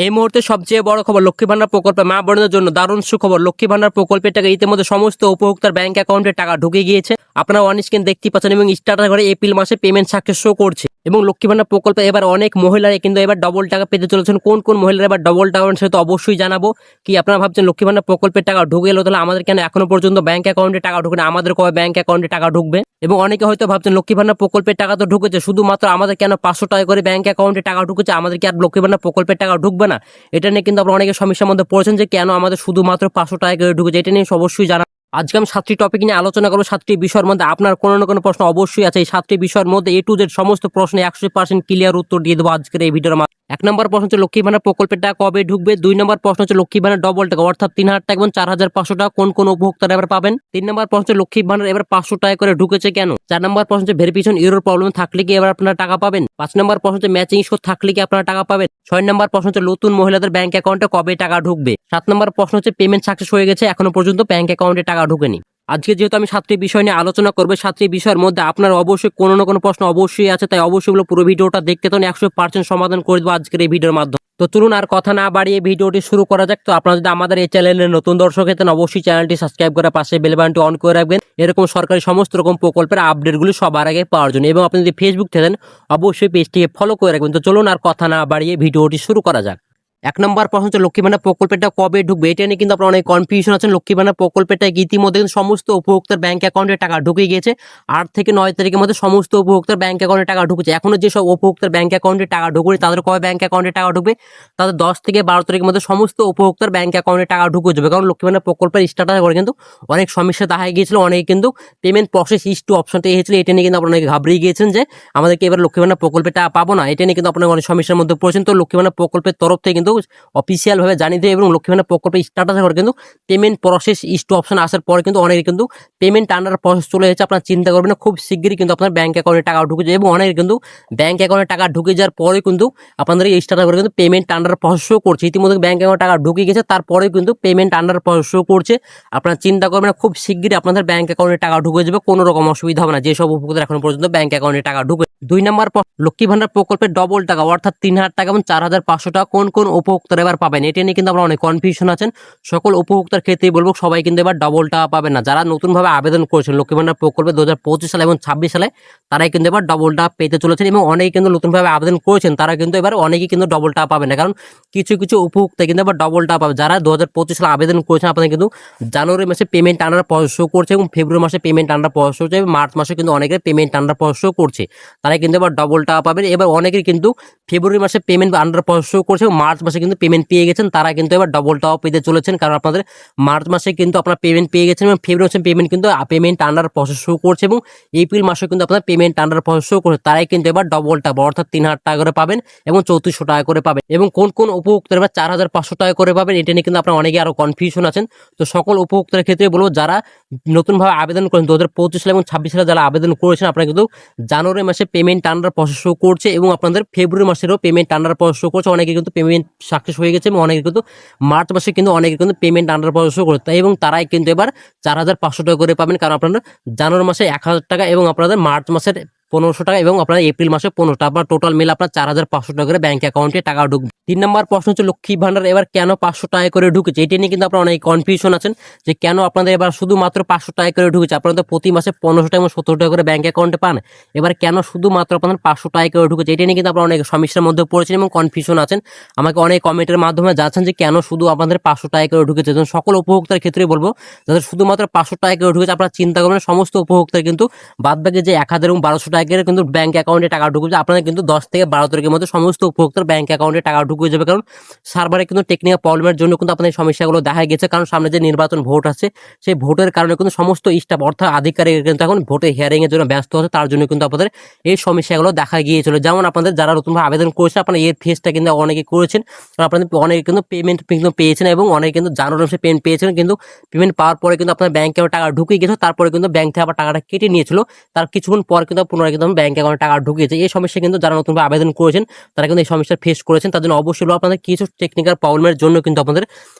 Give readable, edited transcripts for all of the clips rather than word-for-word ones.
এই মুহূর্তে সবচেয়ে বড় খবর, লক্ষ্মী ভান্ডার প্রকল্পে মা বোনদের জন্য দারুণ সুখবর। লক্ষ্মী ভান্ডার প্রকল্পের টাকা ইতিমধ্যে সমস্ত উপভোক্তার ব্যাংক অ্যাকাউন্টে টাকা ঢুকে গিয়েছে। আপনারা অন স্ক্রিন দেখতে পাচ্ছেন এবং স্টার্টার ঘরে এপ্রিল মাসে পেমেন্ট সাকসেস শো করছে। এবং লক্ষ্মী ভান্ডার প্রকল্পে এবার অনেক মহিলারা কিন্তু এবার ডবল টাকা পেতে চলেছেন। কোন কোন মহিলারা এবার ডবল টাকা পাবেন সেটা তো অবশ্যই জানাবো। কি আপনারা ভাবছেন লক্ষ্মী ভান্ডার প্রকল্পের টাকা ঢুকে এলো, তাহলে আমাদের কেন এখনো পর্যন্ত ব্যাংক অ্যাকাউন্টে টাকা ঢুকে না, আমাদের কবে ব্যাংক অ্যাকাউন্টে টাকা ঢুকবে? এবং অনেকে হয়তো ভাবছেন লক্ষ্মী ভান্ডার প্রকল্পের টাকা তো ঢুকেছে, শুধুমাত্র আমাদের কেন 500 টাকা করে ব্যাংক অ্যাকাউন্টে টাকা ঢুকেছে, আমাদের কি আর লক্ষ্মী ভান্ডার প্রকল্পের টাকা ঢুকবে না? এটা নিয়ে কিন্তু আপনারা অনেকে সমস্যার মধ্যে পড়েছেন যে কেন আমাদের শুধুমাত্র 500 টাকা করে ঢুকেছে। এটা নিয়ে অবশ্যই জানা। আজকে আমি 7টি টপিক নিয়ে আলোচনা করবো। 7টি বিষয়ের মধ্যে আপনার কোনো না কোনো প্রশ্ন অবশ্যই আছে। এই 7টি বিষয়ের মধ্যে A to Z সমস্ত প্রশ্নে 100% ক্লিয়ার উত্তর দিয়ে দেবো আজকের এই ভিডিওর মাধ্যমে। 1 নম্বর প্রশ্ন হচ্ছে লক্ষ্মী ভান্ডার প্রকল্পের টাকা কবে ঢুকবে। 2 নম্বর প্রশ্ন হচ্ছে লক্ষ্মী ভান্ডার ডবল টাকা অর্থাৎ 3000 টাকা এবং 4500 টাকা কোন কোন উপভোক্তারা এবার পাবেন। 3 নম্বর প্রশ্ন হচ্ছে লক্ষ্মী ভান্ডার এবার 500 টাকা করে ঢুকেছে কেন। 4 নম্বর প্রশ্ন হচ্ছে ভেরিফিকেশন ইউরোর প্রবলেম থাকলে কি এবার আপনারা টাকা পাবেন। 5 নম্বর প্রশ্ন হচ্ছে ম্যাচিং স্কোর থাকলে কি আপনারা টাকা পাবেন। 6 নম্বর প্রশ্ন হচ্ছে নতুন মহিলাদের ব্যাংক অ্যাকাউন্টে কবে টাকা ঢুকবে। 7 নম্বর প্রশ্ন হচ্ছে পেমেন্ট সাকসেস হয়ে গেছে, এখনো পর্যন্ত ব্যাংক অ্যাকাউন্টে টাকা ঢুকেনি। আজকে যেহেতু আমি 7টি বিষয় নিয়ে আলোচনা করবো, 7টি বিষয়ের মধ্যে আপনার অবশ্যই কোনো না কোনো প্রশ্ন অবশ্যই আছে, তাই অবশ্যই পুরো ভিডিওটা দেখতে তো 100% সমাধান করে দেবো আজকের এই ভিডিওর মাধ্যমে। তো চলুন আর কথা না বাড়িয়ে ভিডিওটি শুরু করা যাক। তো আপনারা যদি আমাদের এই চ্যানেলের নতুন দর্শক হতেন অবশ্যই চ্যানেলটি সাবস্ক্রাইব করে পাশে বেল বাটনটি অন করে রাখবেন এরকম সরকারি সমস্ত রকম প্রকল্পের আপডেটগুলি সবার আগে পাওয়ার জন্য। এবং আপনি যদি ফেসবুক থাকেন অবশ্যই পেজটিকে ফলো করে রাখবেন। তো চলুন আর কথা না বাড়িয়ে ভিডিওটি শুরু করা যাক। 1 নম্বর প্রশ্ন হচ্ছে লক্ষ্মী ভান্ডার প্রকল্পটা কবে ঢুকবে। এটা নিয়ে কিন্তু আপনার অনেক কনফিউশন আছেন। লক্ষ্মী ভান্ডার প্রকল্পটা ইতিমধ্যে কিন্তু সমস্ত উপভোক্তার ব্যাংক অ্যাকাউন্টে টাকা ঢুকে গিয়েছে। 8 থেকে 9 তারিখের মধ্যে সমস্ত উপভোক্তার ব্যাংক অ্যাকাউন্টে টাকা ঢুকেছে। এখনো যেসব উপভোক্তার ব্যাংক অ্যাকাউন্টে টাকা ঢুকবে তাদের কবে ব্যাংক অ্যাকাউন্টে টাকা ঢুকবে, তাদের 10 থেকে 12 তারিখের মধ্যে সমস্ত উপভোক্তার ব্যাংক অ্যাকাউন্টে টাকা ঢুকে যাবে। কারণ লক্ষ্মী ভান্ডার প্রকল্পের স্টার্টার করে কিন্তু অনেক সমস্যা দেখা গিয়েছিল, অনেকে কিন্তু পেমেন্ট প্রসেস ইস্যু অপশনটা এসেছিল। এটা নিয়ে কিন্তু আপনারা অনেকে ঘাবড়িয়ে গিয়েছেন যে আমাদেরকে এবার লক্ষ্মী ভান্ডার প্রকল্পে টাকা পাবো না। এটা নিয়ে কিন্তু আপনারা অনেক সমস্যার মধ্যে পড়েছেন। তো লক্ষ্মী ভান্ডার প্রকল্পের তরফ থেকে কিন্তু অফিসিয়াল ভাবে জানিয়ে দেবে এবং লক্ষ্মী ভান্ডার প্রকল্পে স্টার্টাস করে কিন্তু পেমেন্ট প্রসেস ইস্যু অপশন আসার পরে কিন্তু অনেকে কিন্তু পেমেন্ট আন্ডার প্রসেস চলে যাচ্ছে। আপনারা চিন্তা করবেন না, খুব শিগগিরই কিন্তু আপনার ব্যাংক অ্যাকাউন্টে টাকা ঢুকে যায়। এবং অনেকে কিন্তু ব্যাংক অ্যাকাউন্টে টাকা ঢুকে যাওয়ার পরে কিন্তু আপনাদের এই স্টার্টাস করে কিন্তু পেমেন্ট আন্ডার প্রসেস শো করছে। ইতিমধ্যে ব্যাংক অ্যাকাউন্টে টাকা ঢুকে গেছে, তারপরে কিন্তু পেমেন্ট আন্ডার প্রসেস শো করছে। আপনারা চিন্তা করবেন না, খুব শিগগিরই আপনাদের ব্যাংক অ্যাকাউন্টে টাকা ঢুকে যাবে, কোনো রকম অসুবিধা হবে না যেসব উপভোক্তারা এখনো পর্যন্ত ব্যাংক অ্যাকাউন্টে টাকা ঢুকে। 2 নম্বর লক্ষ্মী ভান্ডার প্রকল্পের ডবল টাকা অর্থাৎ 3000 টাকা এবং 4500 টাকা কোন কোন উপভোক্তারা এবার পাবেন। এটা নিয়ে কিন্তু আমরা অনেক কনফিউশন আছেন। সকল উপভোক্তার ক্ষেত্রেই বলবো সবাই কিন্তু এবার ডবল টাকা পাবেন না। যারা নতুনভাবে আবেদন করেছেন লক্ষ্মী ভান্ডার প্রকল্পে 2025 সালে এবং 26 সালে, তারাই কিন্তু এবার ডবল টাকা পেতে চলেছেন। এবং অনেকে কিন্তু নতুনভাবে আবেদন করেছেন তারা কিন্তু এবার অনেকেই কিন্তু ডবল টাকা পাবেন না, কারণ কিছু কিছু উপভোক্তা কিন্তু এবার ডবল টাকা পাবে। যারা 2025 সালে আবেদন করেছেন আপনাদের কিন্তু জানুয়ারি মাসে পেমেন্ট আন্ডার প্রসেস শো করছে এবং ফেব্রুয়ারি মাসে পেমেন্ট আন্ডার প্রসেস হচ্ছে এবং মার্চ মাসে কিন্তু অনেকের পেমেন্ট আন্ডার প্রসেস শো করছে, তারাই কিন্তু এবার ডবল টাকা পাবেন। এবার অনেকের কিন্তু ফেব্রুয়ারি মাসে পেমেন্ট আন্ডার প্রসেস শো করছে এবং মার্চ মাসে কিন্তু পেমেন্ট পেয়ে গেছেন, তারা কিন্তু এবার ডবল টাকা পেতে চলেছেন। কারণ আপনাদের মার্চ মাসে কিন্তু আপনার পেমেন্ট পেয়ে গেছেন এবং ফেব্রুয়ারি মাসে পেমেন্ট কিন্তু পেমেন্ট আন্ডার প্রসেস শো করছে এবং এপ্রিল মাসে কিন্তু আপনার পেমেন্ট আন্ডার প্রসেস শো করছে, তারাই কিন্তু এবার ডবল টাকা অর্থাৎ 3000 টাকা করে পাবেন এবং 3400 টাকা করে পাবেন। এবং কোন কোন উপভোক্তারা এবার 4500 টাকা করে পাবেন, এটা নিয়ে কিন্তু আপনার অনেকে আরো কনফিউশন আছেন। তো সকল উপভোক্তার ক্ষেত্রে বলবো যারা নতুনভাবে আবেদন করেন 2025 সালে এবং 26 সালে যারা আবেদন করেছেন আপনারা কিন্তু জানুয়ারি মাসে পেমেন্ট আন্ডার প্রসেস শো করছে এবং আপনাদের ফেব্রুয়ারি মাসেরও পেমেন্ট আন্ডার প্রসেস শো করছে। অনেকে কিন্তু পেমেন্ট সাকসেস হয়ে গেছে এবং অনেকে কিন্তু মার্চ মাসে কিন্তু অনেকে কিন্তু পেমেন্ট আন্ডার প্রসেস শো করছে এবং তারাই কিন্তু এবার 4500 টাকা করে পাবেন। কারণ আপনারা জানুয়ারি মাসে 1000 টাকা এবং আপনাদের মার্চ মাসের 1500 টাকা এবং আপনার এপ্রিল মাসে 1500 টাকা, আপনার টোটাল মিলে আপনার 4500 টাকা করে ব্যাংক অ্যাকাউন্টে টাকা ঢুকবে। 3 নম্বর প্রশ্ন হচ্ছে লক্ষ্মী ভান্ডার এবার কেন 500 টাকা করে ঢুকেছে। এটা নিয়ে কিন্তু আপনার অনেক কনফিউশন আছেন যে কেন আপনাদের এবার শুধুমাত্র 500 টাকা করে ঢুকেছে। আপনাদের প্রতি মাসে 1500 টাকা এবং 17 টাকা করে ব্যাংক অ্যাকাউন্টে পান, এবার কেন শুধুমাত্র আপনাদের 500 টাকা করে ঢুকেছে। এটা নিয়ে কিন্তু আপনারা অনেক সমস্যার মধ্যে পড়েছেন এবং কনফিউশন আছেন। আমাকে অনেক কমেন্টের মাধ্যমে যাচ্ছেন যে কেন শুধু আপনাদের 500 টাকা করে ঢুকেছে। সকল উপভোক্তার ক্ষেত্রে বলবো যাদের শুধুমাত্র 500 টাকা করে ঢুকেছে আপনারা চিন্তা করবেন, সমস্ত উপভোক্তার কিন্তু বাদবাকি যে 1000 এবং 1200 টাকা করে কিন্তু ব্যাংক অ্যাকাউন্টে টাকা ঢুকবে। আপনাদের কিন্তু 10 থেকে 12 তারিখের মধ্যে সমস্ত উপভোক্তার ব্যাংক অ্যাকাউন্টে টাকা ঢুকে যাবে। কারণ সার্ভারে কিন্তু টেকনিক্যাল প্রবলেমের জন্য কিন্তু আপনাদের সমস্যাগুলো দেখা গেছে। কারণ সামনে যে নির্বাচন ভোট আছে সেই ভোটের কারণে কিন্তু সমস্ত স্টাফ অর্থাৎ আধিকারিক কিন্তু এখন ভোটে হিয়ারিং এর জন্য ব্যস্ত আছে, তার জন্য কিন্তু আপনাদের এই সমস্যাগুলো দেখা গিয়েছিল। যেমন আপনাদের যারা নতুনভাবে আবেদন করেছে আপনারা এর ফেসটা কিন্তু অনেকে করেছেন, আপনাদের অনেকে কিন্তু পেমেন্ট কিন্তু পেয়েছেন এবং অনেকে কিন্তু জানুয়ারি মাসে পেমেন্ট পেয়েছেন, কিন্তু পেমেন্ট পাওয়ার পরে কিন্তু আপনার ব্যাংকে টাকা ঢুকে গেছে, তারপরে কিন্তু ব্যাংক থেকে আবার টাকাটা কেটে নিয়েছিল, তার কিছুক্ষণ পর কিন্তু পুনরায় কিন্তু ব্যাংক অ্যাকাউন্টে টাকা ঢুকিয়েছে। এই সমস্যা কিন্তু যারা নতুনভাবে আবেদন করেছেন তারা কিন্তু এই সমস্যা ফেস করেছেন, তার জন্য অবশ্যই আপনাদের কিছু টেকনিক্যাল প্রবলেমের জন্য কিন্তু আপনাদের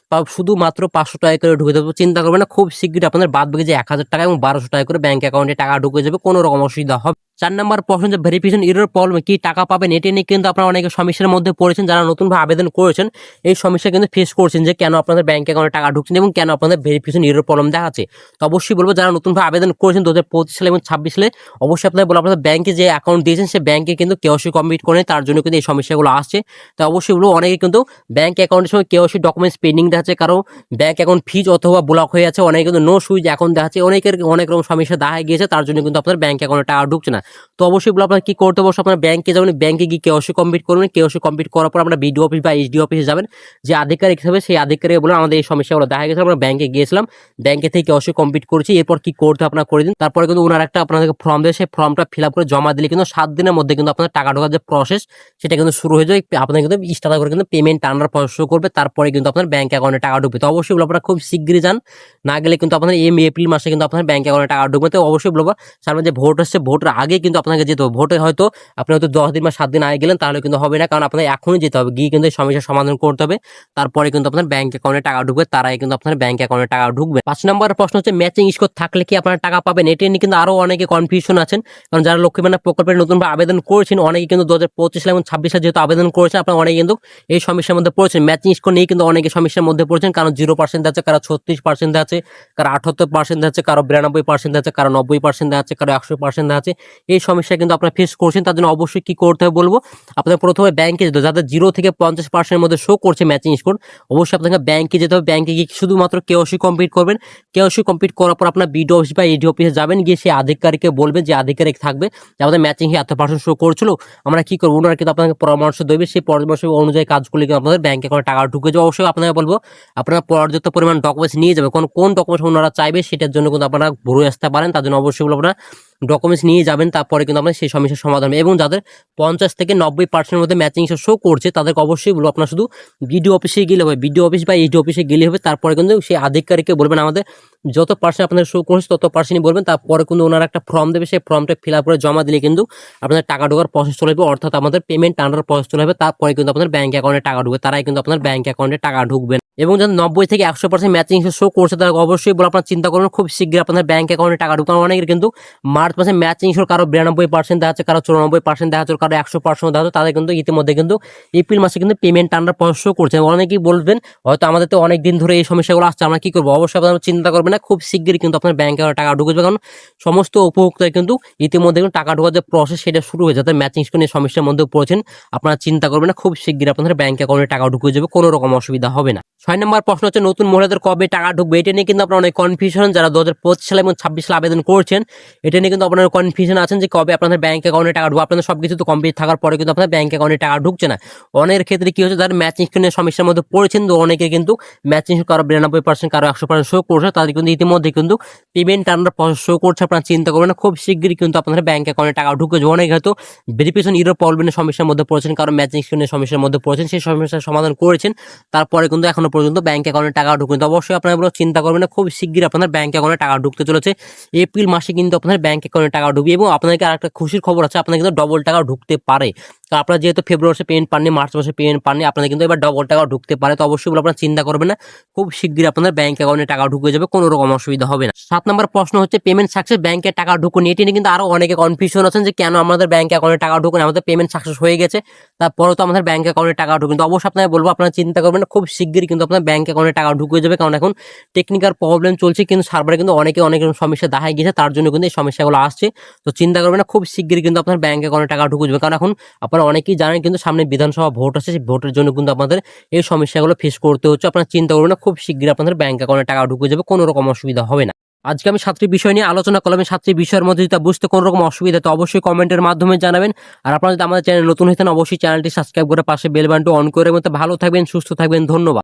শুধুমাত্র 500 টাকা করে ঢুকে দেবো। চিন্তা করবেন না, খুব শীঘ্রই আপনাদের বাদ বাকি যে 1000 টাকা এবং 1200 টাকা করে ব্যাংক অ্যাকাউন্টে টাকা ঢুকে যাবে, কোনো রকম অসুবিধা হবে। 4 নম্বর প্রশ্ন যে ভেরিফিকেশন এরর প্রবলেম কি টাকা পাবেন, এটি নিয়ে কিন্তু আপনারা অনেকে সমস্যার মধ্যে পড়েছেন। যারা নতুনভাবে আবেদন করেছেন এই সমস্যা কিন্তু ফেস করছেন যে কেন আপনাদের ব্যাংক অ্যাকাউন্টে টাকা ঢুকছে এবং কেন আপনাদের ভেরিফিকেশন এরর প্রবলেম দেখাচ্ছে। তো অবশ্যই বলবো যারা নতুনভাবে আবেদন করেছেন 2025 সালে এবং 26 সালে, অবশ্যই আপনাদের বলবো আপনাদের ব্যাংকে যে অ্যাকাউন্ট দিয়েছেন সে ব্যাংকে কিন্তু কেওয়াইসি কমপ্লিট করেন, তার জন্য কিন্তু এই সমস্যাগুলো আসছে। তো অবশ্যই বলবো অনেকে কিন্তু ব্যাংক অ্যাকাউন্টের সময় কেওয়াইসি ডকুমেন্টস পেন্ডিং দেখাচ্ছে, কারো ব্যাংক অ্যাকাউন্ট ফিজ অথবা ব্লক হয়ে আছে, অনেকে কিন্তু নো সুইচ অ্যাকাউন্ট দেখাচ্ছে, অনেকের অনেক রকম সমস্যা দেখা গিয়েছে, তার জন্য কিন্তু আপনার ব্যাংক অ্যাকাউন্টে টাকা ঢুকছে না। তো অবশ্যই বলবো আপনারা কি করতে হবে, আপনার ব্যাংকে যাবেন, ব্যাংকে গিয়ে কেওয়াইসি কমপ্লিট করবেন, কেওয়াইসি কমপ্লিট করার পর আমরা বিডিও অফিস বা এইচডি অফিসে যাবেন, যে আধিকারিক হিসেবে সেই আধিকারিক বলে আমাদের এই সমস্যাগুলো দেখা গেছে, আমরা ব্যাংকে গিয়েছিলাম, ব্যাংকে থেকে কেওয়াইসি কমপ্লিট করেছি, এরপর কি করতে আপনারা করে দিন। তারপরে কিন্তু ওনার একটা আপনাদেরকে ফর্ম দেয়, সেই ফর্মটা ফিল আপ করে জমা দিলে কিন্তু 7 দিনের মধ্যে কিন্তু আপনার টাকা ঢোকার যে প্রসেস সেটা কিন্তু শুরু হয়ে যায়। আপনার কিন্তু স্টার্ট করে কিন্তু পেমেন্ট টার্নার প্রসেস শুরু করবে, তারপরে কিন্তু আপনার ব্যাংক অ্যাকাউন্টে টাকা ঢুকবে। তো অবশ্যই বলবো আপনারা খুব শীঘ্রই যান, না গেলে কিন্তু আপনার এপ্রিল মাসে কিন্তু আপনার ব্যাংক অ্যাকাউন্টে টাকা ঢুকবে। তো অবশ্যই বলবো সামনে যে ভোট আসছে, ভোটের আগে কিন্তু আপনাকে যেতে হবে। ভোটে হয়তো আপনি হয়তো 10 দিন বা 7 দিন আগে গেলেন তাহলে কিন্তু হবে না, কারণ আপনার এখনই যেতে হবে, গিয়ে কিন্তু এই সমস্যার সমাধান করতে হবে, তারপরে কিন্তু আপনার ব্যাংক অ্যাকাউন্টে টাকা ঢুকবে, তার আগে কিন্তু আপনার ব্যাংক অ্যাকাউন্টে টাকা ঢুকবে। 5 নম্বর প্রশ্ন হচ্ছে ম্যাচিং স্কোর থাকলে কি আপনারা টাকা পাবেন, এটি নিয়ে কিন্তু আরো অনেকে কনফিউশন আছেন। কারণ যারা লক্ষ্মী ভান্ডার প্রকল্পের নতুনভাবে আবেদন করেছেন, অনেকে কিন্তু 2025 সালে এবং 26 সালে যেহেতু আবেদন করেছেন, আপনারা অনেকে কিন্তু এই সমস্যার মধ্যে পড়েছেন। ম্যাচিং স্কোর নিয়ে কিন্তু অনেকে সমস্যার মধ্যে পড়েছেন, কারণ 0% আছে, কারো 36% আছে, কারো 78% আছে, কারো 92% আছে, কারো 90% আছে, কারো 100% আছে। এই সমস্যা কিন্তু আপনারা ফেস করছেন, তার জন্য অবশ্যই কি করতে হবে বলবো, আপনাদের প্রথমে ব্যাংকে যেতে হবে। যাদের 0 থেকে 50% মধ্যে শো করছে ম্যাচিং স্কোর, অবশ্যই আপনাকে ব্যাংকে যেতে হবে। ব্যাংকে গিয়ে শুধুমাত্র কেওয়াইসি কমপ্লিট করবেন, কেওয়াইসি কমপ্লিট করার পর আপনার বিডিও অফিস বা এডি অফিসে যাবেন, গিয়ে সেই আধিকারিককে বলবেন, যে আধিকারিক থাকবে যে আমাদের ম্যাচিং এত পার্সেন্ট শো করছিল, আমরা কি করবো, ওনারা কিন্তু আপনাকে পরামর্শ দেবে, সেই পরামর্শ অনুযায়ী কাজ করলে কিন্তু আপনাদের ব্যাংকে করে টাকা ঢুকে যাবে। অবশ্যই আপনাকে বলবো আপনারা পর্যাপ্ত পরিমাণ ডকুমেন্টস নিয়ে যাবে, কোন ডকুমেন্টস ওনারা চাইবে সেটার জন্য কিন্তু আপনারা ঘুরে আসতে পারেন, তার জন্য অবশ্যই বলবো আপনারা ডকুমেন্টস নিয়ে যাবেন, তারপরে কিন্তু আপনার সেই সমস্যার সমাধান হবে। এবং যাদের 50 থেকে 90% মধ্যে ম্যাচিং শো করছে তাদেরকে অবশ্যই বলবো আপনার শুধু বিডিও অফিসে গেলে হবে, বিডিও অফিস বা এইচডি অফিসে গেলে হবে, তারপরে কিন্তু সেই আধিকারিককে বলবেন আমাদের যত পার্সেন্ট আপনাদের শো করছে তত পার্সেন্টই বলবেন, তারপরে কিন্তু ওনারা একটা ফর্ম দেবে, সেই ফর্মটা ফিল আপ করে জমা দিলে কিন্তু আপনাদের টাকা ঢোকার প্রসেস চলে যাবে, অর্থাৎ আমাদের পেমেন্ট টার্নার প্রসেস চলে যাবে, তারপরে কিন্তু আপনাদের ব্যাংক অ্যাকাউন্টে টাকা ঢুকবে, তারাই কিন্তু আপনার ব্যাংক অ্যাকাউন্টে টাকা ঢুকবেন। এবং যাদের 90 থেকে 100% ম্যাচিং শো করছে তারা অবশ্যই বলে আপনার চিন্তা করবেন, খুব শীঘ্রই আপনাদের ব্যাংক অ্যাকাউন্টে টাকা ঢুকবে। অনেকের কিন্তু মার্চ মাসে ম্যাচিং শো কারো 92% দেখা যাচ্ছে, কারো 94% দেখা যাচ্ছে, কারো 100% দেখা যাচ্ছে, তাদের কিন্তু ইতিমধ্যে কিন্তু এপ্রিল মাসে কিন্তু পেমেন্ট টার্নার প্রসেস শো করছে। অনেকেই বলবেন হয়তো আমাদের তো অনেক দিন ধরে এই সমস্যাগুলো আসছে, আমরা কি করবো, অবশ্যই আপনারা চিন্তা করবেন না, খুব শীঘ্রই কিন্তু আপনার ব্যাংক অ্যাকাউন্টে টাকা ঢুকবে, কারণ সমস্ত উপভোক্তার কিন্তু ইতিমধ্যে কিন্তু টাকা ঢোকার যে প্রসেস সেটা শুরু হয়ে যাতে ম্যাচিং শো নিয়ে সমস্যার মধ্যে পড়েছেন, আপনারা চিন্তা করবেন না, খুব শীঘ্রই আপনাদের ব্যাংক অ্যাকাউন্টে টাকা ঢুকে যাবে, কোনো রকম অসুবিধা হবে না। 6 নম্বর প্রশ্ন হচ্ছে নতুন মহিলাদের কবে টাকা ঢুকবে, এটা নিয়ে কিন্তু আপনার অনেক কনফিউশন, যারা 2025 সালে এবং 26 সালে আবেদন করছেন এটা নিয়ে কিন্তু আপনার কনফিউশন আছেন যে কবে আপনাদের ব্যাংক অ্যাকাউন্টে টাকা ঢুকবে। আপনাদের সবকিছু তো কমপ্লিট থাকার পরে কিন্তু আপনাদের ব্যাংক অ্যাকাউন্টে টাকা ঢুকছে না। অনেকের ক্ষেত্রে কি হচ্ছে, যারা ম্যাচিং নিয়ে সমস্যার মধ্যে পড়েছেন, তো অনেকে কিন্তু ম্যাচিং কারো 92% কারো 100% শো করছে, তাদের কিন্তু ইতিমধ্যে কিন্তু পেমেন্ট টার্নার প্রসেস শো করছে, আপনারা চিন্তা করবেন না, খুব শীঘ্রই কিন্তু আপনাদের ব্যাংক অ্যাকাউন্টে টাকা ঢুকে যাবে। অনেকে হয়তো ভেরিফিকেশন এরর প্রবলেমের সমস্যার মধ্যে পড়েছেন, কারো ম্যাচিং নিয়ে সমস্যার মধ্যে পড়েছেন, সেই সমস্যার সমাধান করেছেন, তারপরে কিন্তু এখনো পর্যন্ত ব্যাংক অ্যাকাউন্টে টাকা ঢুকবে। তো অবশ্যই আপনারা চিন্তা করবেন না, খুব শীঘ্রই আপনাদের ব্যাংক অ্যাকাউন্টে টাকা ঢুকতে চলেছে। এপ্রিল মাসে কিন্তু আপনাদের ব্যাংক অ্যাকাউন্টে টাকা ঢুকবে। এবং আপনাদেরকে আরেকটা খুশির খবর আছে, আপনাদের কিন্তু ডবল টাকা ঢুকতে পারে। তো আপনারা যেহেতু ফেব্রুয়ারি মাসে পেমেন্ট পাননি, মার্চ মাসে পেমেন্ট পাননি, আপনাদের কিন্তু এবার ডবল টাকা ঢুকতে পারে। তো অবশ্যই আপনারা চিন্তা করবেন না, খুব শীঘ্রই আপনাদের ব্যাংক অ্যাকাউন্টে টাকা ঢুকে যাবে, কোনো রকম অসুবিধা হবে না। 7 নম্বর প্রশ্ন হচ্ছে পেমেন্ট সাকসেস, ব্যাংকে টাকা ঢুকুন, এটি নিয়ে কিন্তু আরো অনেকে কনফিউশন আছেন যে কেন আমাদের ব্যাংক অ্যাকাউন্টে টাকা ঢুকুন, আমাদের পেমেন্ট সাকসেস হয়ে গেছে তারপরে তো আমাদের ব্যাংক অ্যাকাউন্টে টাকা ঢুকুন। তো অবশ্যই আপনারা বলবো আপনারা চিন্তা করবেন না, খুব শীঘ্রই কিন্তু আপনার ব্যাংক অ্যাকাউন্টে টাকা ঢুকে যাবে, কারণ এখন টেকনিক্যাল প্রবলেম চলছে, কিন্তু সার্ভারে কিন্তু অনেক সমস্যা দেখা গিয়েছে, তার জন্য কিন্তু এই সমস্যাগুলো আসছে। তো চিন্তা করবেন না, খুব শীঘ্রই কিন্তু আপনার ব্যাংক অ্যাকাউন্টে টাকা ঢুকে যাবে, কারণ এখন আপনারা অনেকেই জানেন কিন্তু সামনে বিধানসভা ভোট আছে, সেই ভোটের জন্য কিন্তু আপনাদের এই সমস্যাগুলো ফেস করতে হচ্ছে। আপনারা চিন্তা করবেন না, খুব শীঘ্রই আপনাদের ব্যাংক অ্যাকাউন্টে টাকা ঢুকে যাবে, কোনো রকম অসুবিধা হবে না। আজকে আমি 7টি বিষয় নিয়ে আলোচনা করলাম, এই 7টি বিষয়ের মধ্যে যদি বুঝতে কোনো রকম অসুবিধা তো অবশ্যই কমেন্টের মাধ্যমে জানাবেন। আর আপনারা যদি আমাদের চ্যানেল নতুন হয়েছেন অবশ্যই চ্যানেলটি সাবস্ক্রাইব করে পাশে বেল বাটনটি অন করে মতো ভালো থাকবেন, সুস্থ থাকবেন, ধন্যবাদ।